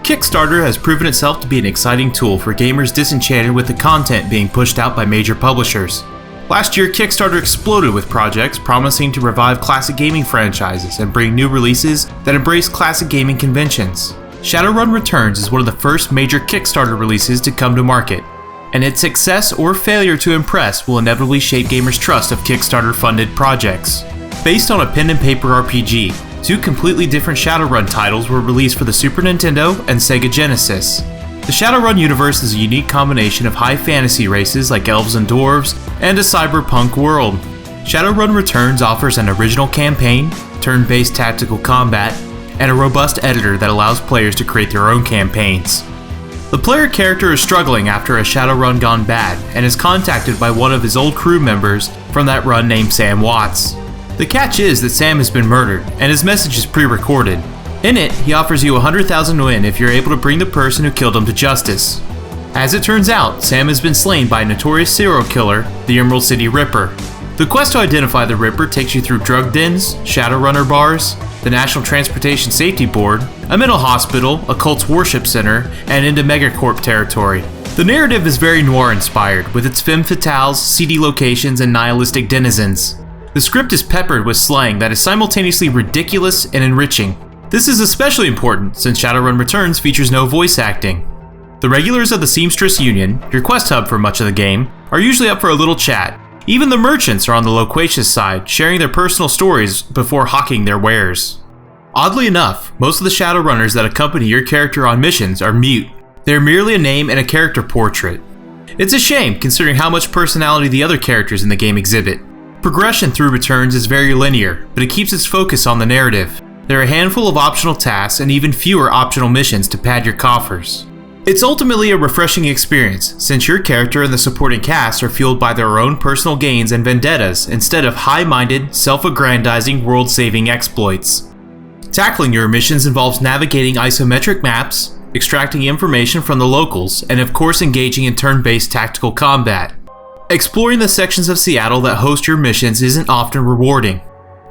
Kickstarter has proven itself to be an exciting tool for gamers disenchanted with the content being pushed out by major publishers. Last year, Kickstarter exploded with projects promising to revive classic gaming franchises and bring new releases that embrace classic gaming conventions. Shadowrun Returns is one of the first major Kickstarter releases to come to market, and its success or failure to impress will inevitably shape gamers' trust of Kickstarter-funded projects. Based on a pen and paper RPG, 2 completely different Shadowrun titles were released for the Super Nintendo and Sega Genesis. The Shadowrun universe is a unique combination of high fantasy races like elves and dwarves, and a cyberpunk world. Shadowrun Returns offers an original campaign, turn-based tactical combat, and a robust editor that allows players to create their own campaigns. The player character is struggling after a Shadowrun gone bad, and is contacted by one of his old crew members from that run named Sam Watts. The catch is that Sam has been murdered, and his message is pre-recorded. In it, he offers you 100,000 win if you're able to bring the person who killed him to justice. As it turns out, Sam has been slain by a notorious serial killer, the Emerald City Ripper. The quest to identify the Ripper takes you through drug dens, Shadowrunner bars, the National Transportation Safety Board, a mental hospital, a cult's worship center, and into Megacorp territory. The narrative is very noir-inspired, with its femme fatales, seedy locations, and nihilistic denizens. The script is peppered with slang that is simultaneously ridiculous and enriching. This is especially important since Shadowrun Returns features no voice acting. The regulars of the Seamstress Union, your quest hub for much of the game, are usually up for a little chat. Even the merchants are on the loquacious side, sharing their personal stories before hawking their wares. Oddly enough, most of the Shadowrunners that accompany your character on missions are mute. They're merely a name and a character portrait. It's a shame considering how much personality the other characters in the game exhibit. Progression through Returns is very linear, but it keeps its focus on the narrative. There are a handful of optional tasks and even fewer optional missions to pad your coffers. It's ultimately a refreshing experience, since your character and the supporting cast are fueled by their own personal gains and vendettas instead of high-minded, self-aggrandizing, world-saving exploits. Tackling your missions involves navigating isometric maps, extracting information from the locals, and of course engaging in turn-based tactical combat. Exploring the sections of Seattle that host your missions isn't often rewarding.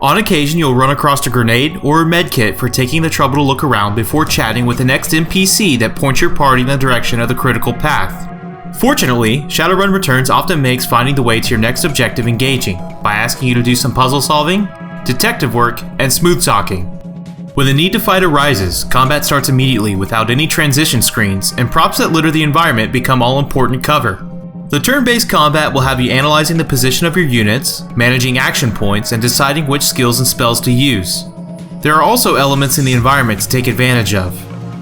On occasion, you'll run across a grenade or a medkit for taking the trouble to look around before chatting with the next NPC that points your party in the direction of the critical path. Fortunately, Shadowrun Returns often makes finding the way to your next objective engaging by asking you to do some puzzle solving, detective work, and smooth talking. When the need to fight arises, combat starts immediately without any transition screens, and props that litter the environment become all-important cover. The turn-based combat will have you analyzing the position of your units, managing action points, and deciding which skills and spells to use. There are also elements in the environment to take advantage of.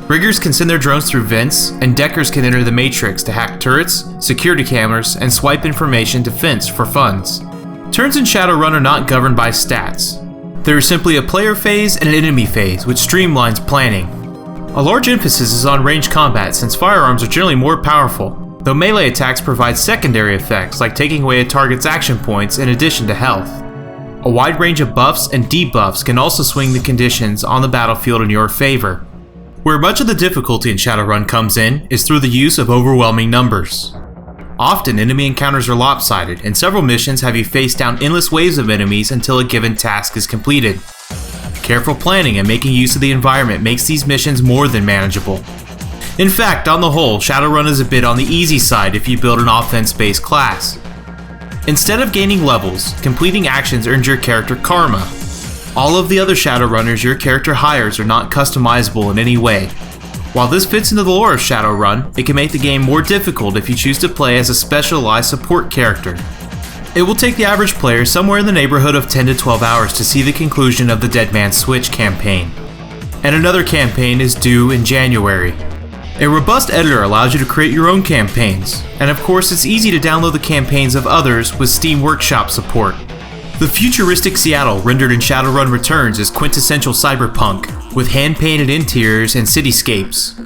Riggers can send their drones through vents, and deckers can enter the Matrix to hack turrets, security cameras, and swipe information to fence for funds. Turns in Shadowrun are not governed by stats. There is simply a player phase and an enemy phase, which streamlines planning. A large emphasis is on ranged combat since firearms are generally more powerful, though melee attacks provide secondary effects like taking away a target's action points in addition to health. A wide range of buffs and debuffs can also swing the conditions on the battlefield in your favor. Where much of the difficulty in Shadowrun comes in is through the use of overwhelming numbers. Often enemy encounters are lopsided, and several missions have you face down endless waves of enemies until a given task is completed. Careful planning and making use of the environment makes these missions more than manageable. In fact, on the whole, Shadowrun is a bit on the easy side if you build an offense-based class. Instead of gaining levels, completing actions earns your character karma. All of the other Shadowrunners your character hires are not customizable in any way. While this fits into the lore of Shadowrun, it can make the game more difficult if you choose to play as a specialized support character. It will take the average player somewhere in the neighborhood of 10 to 12 hours to see the conclusion of the Dead Man's Switch campaign. And another campaign is due in January. A robust editor allows you to create your own campaigns, and of course it's easy to download the campaigns of others with Steam Workshop support. The futuristic Seattle rendered in Shadowrun Returns is quintessential cyberpunk, with hand-painted interiors and cityscapes.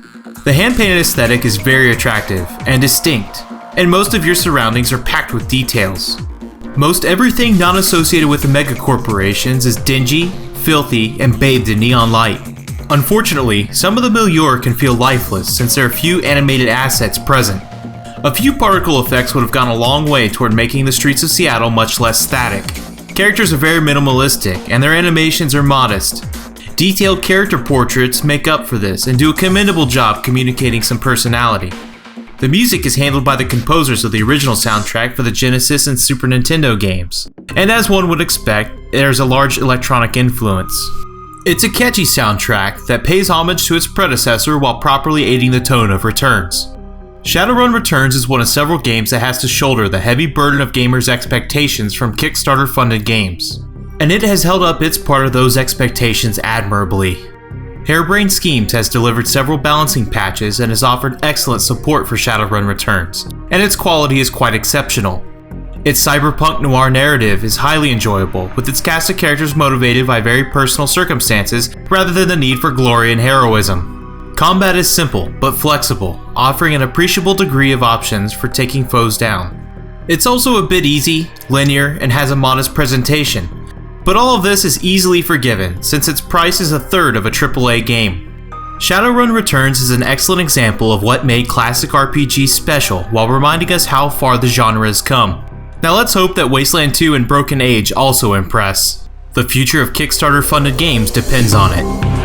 The hand-painted aesthetic is very attractive and distinct, and most of your surroundings are packed with details. Most everything not associated with the megacorporations is dingy, filthy, and bathed in neon light. Unfortunately, some of the milieu can feel lifeless since there are few animated assets present. A few particle effects would have gone a long way toward making the streets of Seattle much less static. Characters are very minimalistic and their animations are modest. Detailed character portraits make up for this and do a commendable job communicating some personality. The music is handled by the composers of the original soundtrack for the Genesis and Super Nintendo games, and as one would expect, there's a large electronic influence. It's a catchy soundtrack that pays homage to its predecessor while properly aiding the tone of Returns. Shadowrun Returns is one of several games that has to shoulder the heavy burden of gamers' expectations from Kickstarter-funded games, and it has held up its part of those expectations admirably. Harebrained Schemes has delivered several balancing patches and has offered excellent support for Shadowrun Returns, and its quality is quite exceptional. Its cyberpunk noir narrative is highly enjoyable, with its cast of characters motivated by very personal circumstances rather than the need for glory and heroism. Combat is simple but flexible, offering an appreciable degree of options for taking foes down. It's also a bit easy, linear, and has a modest presentation. But all of this is easily forgiven, since its price is a third of a AAA game. Shadowrun Returns is an excellent example of what made classic RPGs special while reminding us how far the genre has come. Now let's hope that Wasteland 2 and Broken Age also impress. The future of Kickstarter-funded games depends on it.